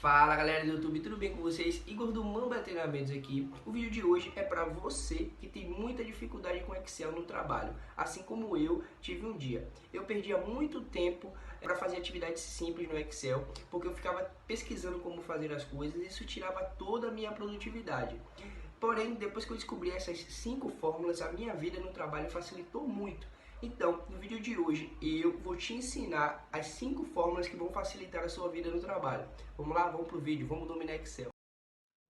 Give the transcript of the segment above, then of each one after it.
Fala galera do YouTube, tudo bem com vocês? Igor do Mamba Treinamentos aqui. O vídeo de hoje é para você que tem muita dificuldade com Excel no trabalho, assim como eu tive um dia. Eu perdia muito tempo para fazer atividades simples no Excel, porque eu ficava pesquisando como fazer as coisas e isso tirava toda a minha produtividade. Porém, depois que eu descobri essas 5 fórmulas, a minha vida no trabalho facilitou muito. Então, no vídeo de hoje, eu vou te ensinar as 5 fórmulas que vão facilitar a sua vida no trabalho. Vamos lá? Vamos pro vídeo, vamos dominar Excel.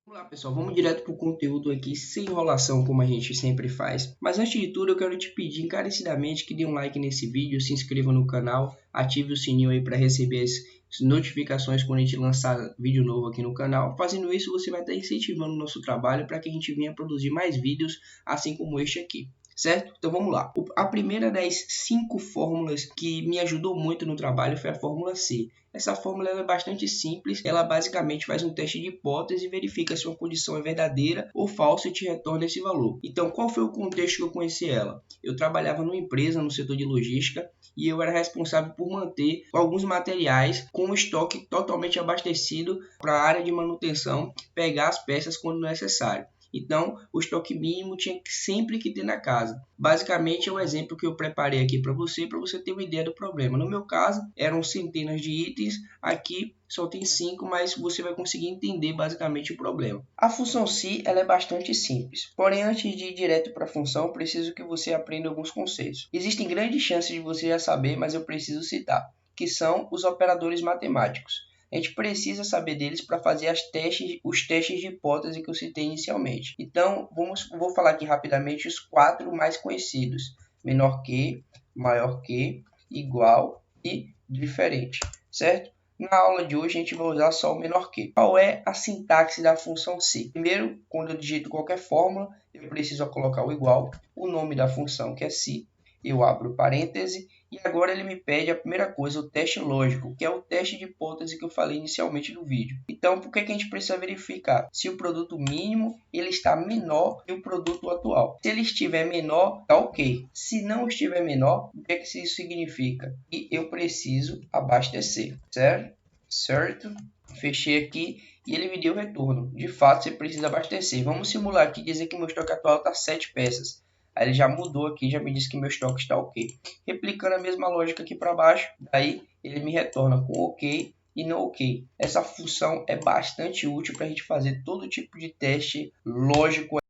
Vamos lá, pessoal, vamos direto para o conteúdo aqui, sem enrolação, como a gente sempre faz. Mas antes de tudo, eu quero te pedir encarecidamente que dê um like nesse vídeo, se inscreva no canal, ative o sininho aí para receber as notificações quando a gente lançar vídeo novo aqui no canal. Fazendo isso, você vai estar incentivando o nosso trabalho para que a gente venha produzir mais vídeos, assim como este aqui. Certo? Então vamos lá. A primeira das 5 fórmulas que me ajudou muito no trabalho foi a fórmula C. Essa fórmula é bastante simples, ela basicamente faz um teste de hipótese e verifica se uma condição é verdadeira ou falsa e te retorna esse valor. Então, qual foi o contexto que eu conheci ela? Eu trabalhava numa empresa no setor de logística e eu era responsável por manter alguns materiais com o estoque totalmente abastecido para a área de manutenção, pegar as peças quando necessário. Então, o estoque mínimo tinha sempre que ter na casa. Basicamente, é o exemplo que eu preparei aqui para você ter uma ideia do problema. No meu caso, eram centenas de itens, aqui só tem 5, mas você vai conseguir entender basicamente o problema. A função se ela é bastante simples, porém antes de ir direto para a função, preciso que você aprenda alguns conceitos. Existem grandes chances de você já saber, mas eu preciso citar, que são os operadores matemáticos. A gente precisa saber deles para fazer os testes de hipótese que eu citei inicialmente. Então, vou falar aqui rapidamente os 4 mais conhecidos. Menor que, maior que, igual e diferente, certo? Na aula de hoje a gente vai usar só o menor que. Qual é a sintaxe da função se? Primeiro, quando eu digito qualquer fórmula, eu preciso colocar o igual, o nome da função que é se, eu abro parêntese e agora ele me pede a primeira coisa, o teste lógico, que é o teste de hipótese que eu falei inicialmente no vídeo. Então, por que a gente precisa verificar? Se o produto mínimo ele está menor que o produto atual. Se ele estiver menor, tá ok. Se não estiver menor, o que isso significa? Que eu preciso abastecer, certo? Certo? Fechei aqui e ele me deu o retorno. De fato, você precisa abastecer. Vamos simular aqui, dizer que meu estoque atual está 7 peças. Aí ele já mudou aqui, já me disse que meu estoque está ok. Replicando a mesma lógica aqui para baixo, daí ele me retorna com ok e não ok. Essa função é bastante útil para a gente fazer todo tipo de teste lógico.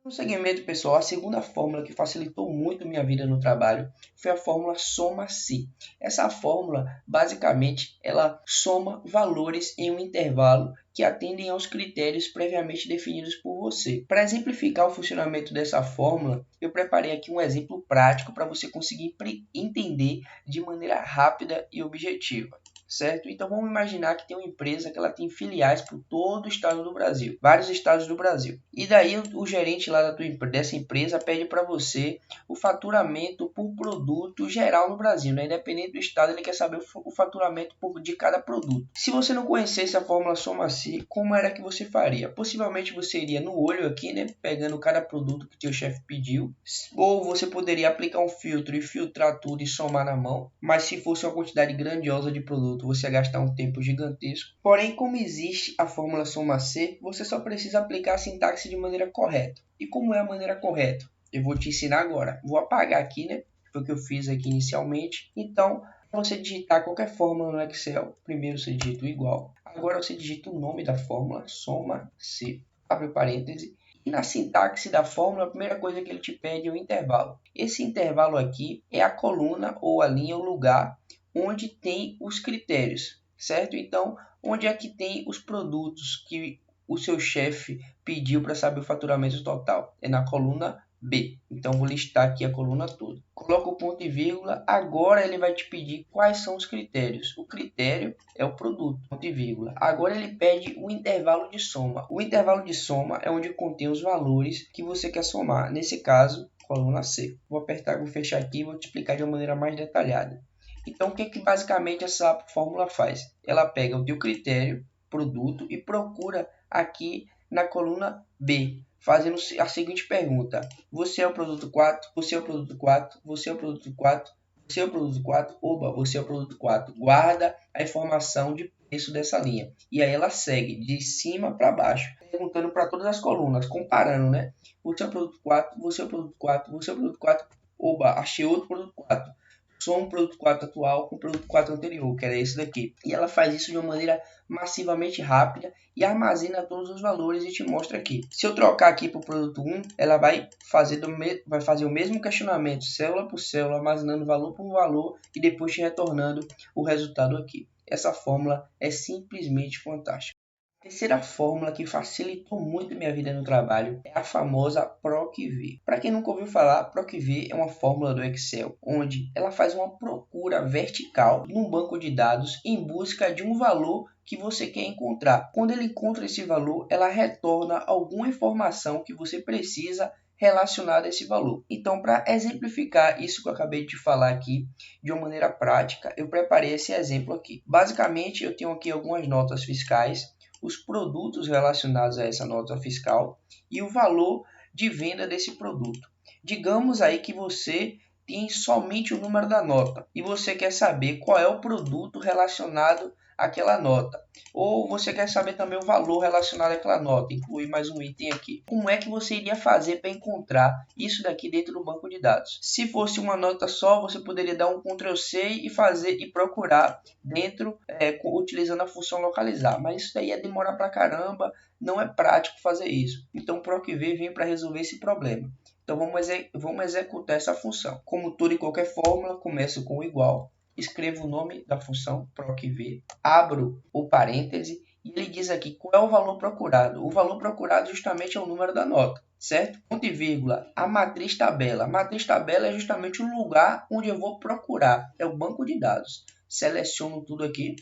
No segmento, pessoal, a segunda fórmula que facilitou muito minha vida no trabalho foi a fórmula soma-se. Essa fórmula, basicamente, ela soma valores em um intervalo que atendem aos critérios previamente definidos por você. Para exemplificar o funcionamento dessa fórmula, eu preparei aqui um exemplo prático para você conseguir entender de maneira rápida e objetiva. Certo? Então vamos imaginar que tem uma empresa que ela tem filiais por todo o estado do Brasil, vários estados do Brasil. E daí o gerente lá dessa empresa pede para você o faturamento por produto geral no Brasil, né? Independente do estado, ele quer saber o faturamento de cada produto. Se você não conhecesse a fórmula soma-se, como era que você faria? Possivelmente você iria no olho aqui, né? Pegando cada produto que teu chefe pediu, ou você poderia aplicar um filtro e filtrar tudo e somar na mão, mas se fosse uma quantidade grandiosa de produto, você ia gastar um tempo gigantesco. Porém, como existe a fórmula soma-se, você só precisa aplicar a sintaxe de maneira correta. E como é a maneira correta? Eu vou te ensinar agora. Vou apagar aqui, né? Foi o que eu fiz aqui inicialmente. Então, para você digitar qualquer fórmula no Excel, primeiro você digita o igual. Agora você digita o nome da fórmula, soma-se, abre parêntese. E na sintaxe da fórmula, a primeira coisa que ele te pede é o intervalo. Esse intervalo aqui é a coluna ou a linha, o lugar onde tem os critérios, certo? Então, onde é que tem os produtos que o seu chefe pediu para saber o faturamento total? É na coluna B. Então, vou listar aqui a coluna toda. Coloca o ponto e vírgula. Agora, ele vai te pedir quais são os critérios. O critério é o produto, ponto e vírgula. Agora, ele pede o intervalo de soma. O intervalo de soma é onde contém os valores que você quer somar. Nesse caso, coluna C. Vou apertar, vou fechar aqui e vou te explicar de uma maneira mais detalhada. Então, o que basicamente essa fórmula faz? Ela pega o teu critério, produto, e procura aqui na coluna B, fazendo a seguinte pergunta. Você é o produto 4? Você é o produto 4? Você é o produto 4? Você é o produto 4? Oba, você é o produto 4. Guarda a informação de começo dessa linha. E aí ela segue de cima para baixo, perguntando para todas as colunas, comparando, né? Você é o produto 4, você é o produto 4, você é o produto 4, oba, achei outro produto 4. Sou um produto 4 atual com o produto 4 anterior, que era esse daqui. E ela faz isso de uma maneira massivamente rápida e armazena todos os valores e te mostra aqui. Se eu trocar aqui para o produto 1, ela vai fazer o mesmo questionamento, célula por célula, armazenando valor por valor e depois te retornando o resultado aqui. Essa fórmula é simplesmente fantástica. A terceira fórmula que facilitou muito minha vida no trabalho é a famosa PROC-V. Para quem nunca ouviu falar, PROC-V é uma fórmula do Excel, onde ela faz uma procura vertical num banco de dados em busca de um valor que você quer encontrar. Quando ele encontra esse valor, ela retorna alguma informação que você precisa relacionada a esse valor. Então, para exemplificar isso que eu acabei de falar aqui de uma maneira prática, eu preparei esse exemplo aqui. Basicamente, eu tenho aqui algumas notas fiscais, os produtos relacionados a essa nota fiscal e o valor de venda desse produto. Digamos aí que você tem somente o número da nota e você quer saber qual é o produto relacionado àquela nota. Ou você quer saber também o valor relacionado àquela nota, inclui mais um item aqui. Como é que você iria fazer para encontrar isso daqui dentro do banco de dados? Se fosse uma nota só, você poderia dar um Ctrl+C e fazer e procurar dentro utilizando a função localizar, mas isso daí ia demorar pra caramba, não é prático fazer isso. Então o PROC-V vem para resolver esse problema. Então vamos executar essa função. Como toda e qualquer fórmula, começo com o igual, escrevo o nome da função PROC-V, abro o parêntese e ele diz aqui qual é o valor procurado. O valor procurado justamente é o número da nota, certo? Ponto e vírgula, a matriz tabela. A matriz tabela é justamente o lugar onde eu vou procurar, é o banco de dados. Seleciono tudo aqui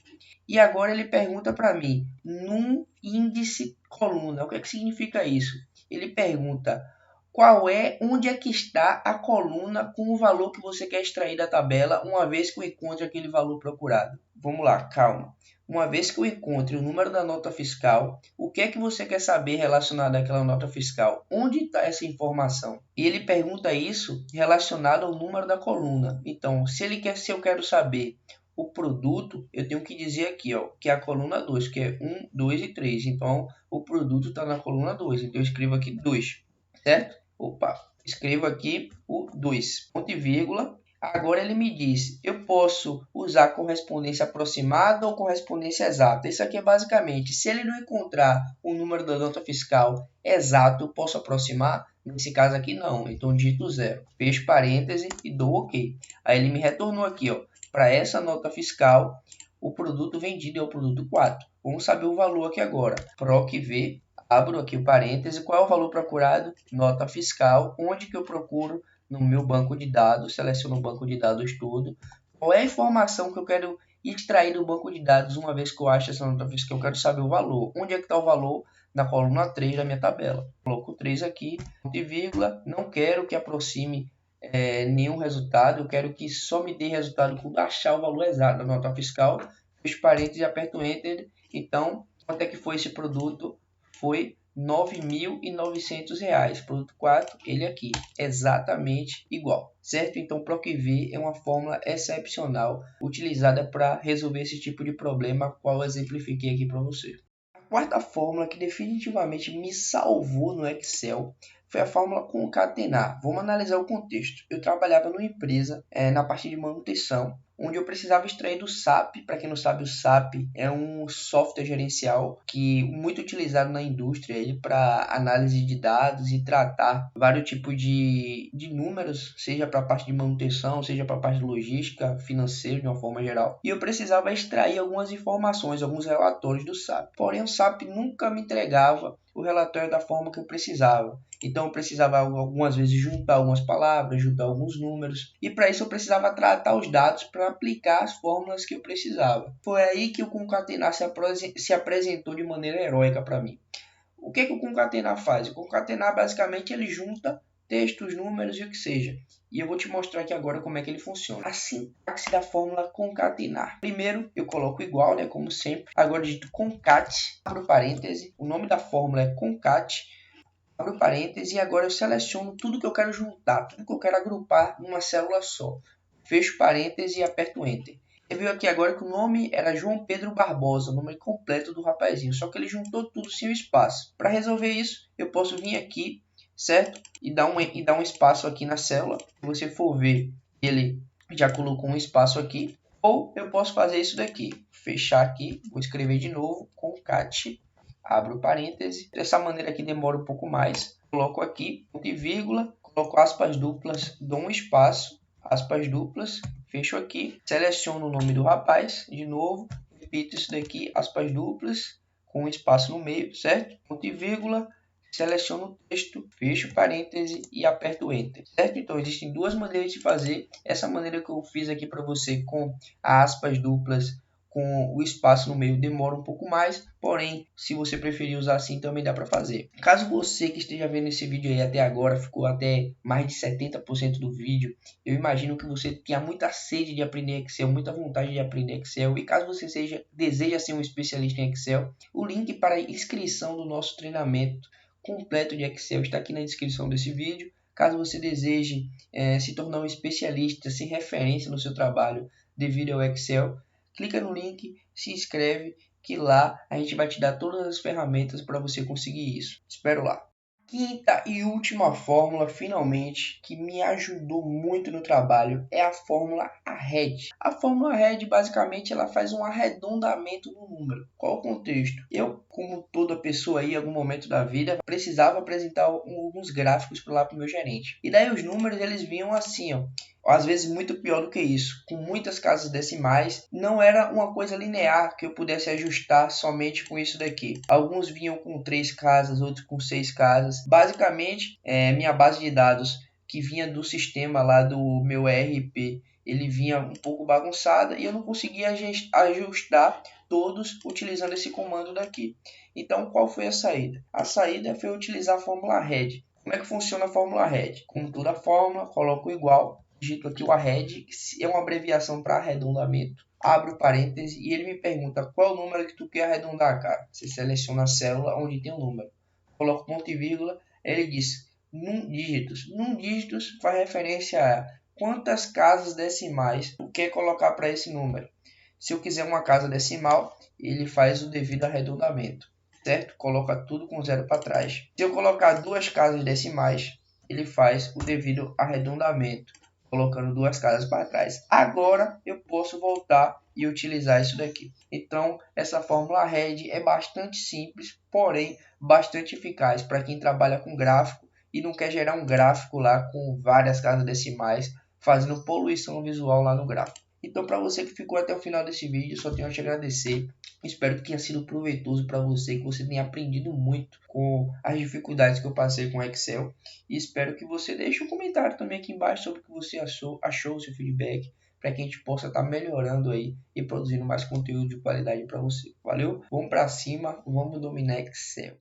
e agora ele pergunta para mim, num índice coluna, o que é que significa isso? Ele pergunta onde é que está a coluna com o valor que você quer extrair da tabela, uma vez que eu encontre aquele valor procurado. Vamos lá, calma. Uma vez que eu encontre o número da nota fiscal, o que é que você quer saber relacionado àquela nota fiscal? Onde está essa informação? E ele pergunta isso relacionado ao número da coluna. Então, se eu quero saber o produto, eu tenho que dizer aqui, ó, que é a coluna 2, que é 1, 2 e 3. Então, o produto está na coluna 2. Então, eu escrevo aqui 2, certo? Opa, escrevo aqui o 2, ponto e vírgula. Agora ele me diz, eu posso usar correspondência aproximada ou correspondência exata. Isso aqui é basicamente, se ele não encontrar o número da nota fiscal exato, eu posso aproximar? Nesse caso aqui não, então digito 0. Fecho parêntese e dou OK. Aí ele me retornou aqui, ó, para essa nota fiscal, o produto vendido é o produto 4. Vamos saber o valor aqui agora. PROC-V, abro aqui o parêntese, qual é o valor procurado? Nota fiscal, onde que eu procuro? No meu banco de dados, seleciono o banco de dados todo. Qual é a informação que eu quero extrair do banco de dados uma vez que eu acho essa nota fiscal? Eu quero saber o valor. Onde é que está o valor? Na coluna 3 da minha tabela. Coloco 3 aqui, ponto e vírgula, não quero que aproxime nenhum resultado, eu quero que só me dê resultado quando achar o valor exato da nota fiscal. Fecho parênteses e aperto Enter. Então, quanto é que foi esse produto? Foi R$ 9.900. Produto 4, ele aqui, exatamente igual, certo? Então, PROC-V é uma fórmula excepcional utilizada para resolver esse tipo de problema, qual eu exemplifiquei aqui para você. A quarta fórmula que definitivamente me salvou no Excel foi a fórmula concatenar. Vamos analisar o contexto. Eu trabalhava numa empresa na parte de manutenção, onde eu precisava extrair do SAP. Para quem não sabe, o SAP é um software gerencial que muito utilizado na indústria para análise de dados e tratar vários tipos de números, seja para a parte de manutenção, seja para a parte de logística, financeiro de uma forma geral. E eu precisava extrair algumas informações, alguns relatórios do SAP. Porém, o SAP nunca me entregava o relatório da forma que eu precisava. Então eu precisava algumas vezes juntar algumas palavras, juntar alguns números, e para isso eu precisava tratar os dados para aplicar as fórmulas que eu precisava. Foi aí que o concatenar se apresentou de maneira heróica para mim. O que o concatenar faz? O concatenar basicamente ele junta textos, números e o que seja. E eu vou te mostrar aqui agora como é que ele funciona. A sintaxe da fórmula concatenar. Primeiro eu coloco igual, né, como sempre. Agora eu digito concat, abro parêntese. O nome da fórmula é concat, abro parêntese, e agora eu seleciono tudo que eu quero juntar, tudo que eu quero agrupar numa célula só. Fecho parêntese e aperto Enter. Você viu aqui agora que o nome era João Pedro Barbosa, o nome completo do rapazinho, só que ele juntou tudo sem o espaço. Para resolver isso, eu posso vir aqui, certo? E dar um espaço aqui na célula. Se você for ver, ele já colocou um espaço aqui. Ou eu posso fazer isso daqui, fechar aqui, vou escrever de novo, concat, abro parêntese. Dessa maneira aqui demora um pouco mais. Coloco aqui, ponto e vírgula, coloco aspas duplas, dou um espaço, aspas duplas, fecho aqui, seleciono o nome do rapaz, de novo, repito isso daqui, aspas duplas, com um espaço no meio, certo? Ponto e vírgula, seleciono o texto, fecho parêntese e aperto Enter, certo? Então, existem duas maneiras de fazer. Essa maneira que eu fiz aqui para você com aspas duplas, com o espaço no meio, demora um pouco mais, porém, se você preferir usar assim, também dá para fazer. Caso você que esteja vendo esse vídeo aí até agora, ficou até mais de 70% do vídeo, eu imagino que você tenha muita sede de aprender Excel, muita vontade de aprender Excel, e caso você deseja ser um especialista em Excel, o link para a inscrição do nosso treinamento completo de Excel está aqui na descrição desse vídeo. Caso você deseje se tornar um especialista, ser referência no seu trabalho devido ao Excel, clica no link, se inscreve, que lá a gente vai te dar todas as ferramentas para você conseguir isso. Espero lá. Quinta e última fórmula, finalmente, que me ajudou muito no trabalho, é a fórmula ARRED. A fórmula ARRED, basicamente, ela faz um arredondamento do número. Qual o contexto? Eu, como toda pessoa aí, em algum momento da vida, precisava apresentar alguns gráficos para o meu gerente. E daí os números, eles vinham assim, ó. Às vezes muito pior do que isso, com muitas casas decimais, não era uma coisa linear que eu pudesse ajustar somente com isso daqui. Alguns vinham com 3 casas, outros com 6 casas. Basicamente, minha base de dados que vinha do sistema lá do meu ERP, ele vinha um pouco bagunçada e eu não conseguia ajustar todos utilizando esse comando daqui. Então, qual foi a saída? A saída foi utilizar a fórmula ARRED. Como é que funciona a fórmula ARRED? Como toda fórmula, coloco igual, digito aqui o ARRED, que é uma abreviação para arredondamento. Abro parênteses e ele me pergunta qual é o número que tu quer arredondar, cara. Você seleciona a célula onde tem o número. Coloco ponto e vírgula, ele diz num dígitos. Num dígitos faz referência a quantas casas decimais tu quer colocar para esse número. Se eu quiser uma casa decimal, ele faz o devido arredondamento, certo? Coloca tudo com zero para trás. Se eu colocar 2 casas decimais, ele faz o devido arredondamento, colocando 2 casas para trás. Agora eu posso voltar e utilizar isso daqui. Então, essa fórmula ARRED é bastante simples, porém bastante eficaz para quem trabalha com gráfico e não quer gerar um gráfico lá com várias casas decimais, fazendo poluição visual lá no gráfico. Então, para você que ficou até o final desse vídeo, só tenho a te agradecer. Espero que tenha sido proveitoso para você, que você tenha aprendido muito com as dificuldades que eu passei com Excel. E espero que você deixe um comentário também aqui embaixo sobre o que você achou o seu feedback, para que a gente possa estar melhorando aí e produzindo mais conteúdo de qualidade para você. Valeu? Vamos para cima, vamos dominar Excel.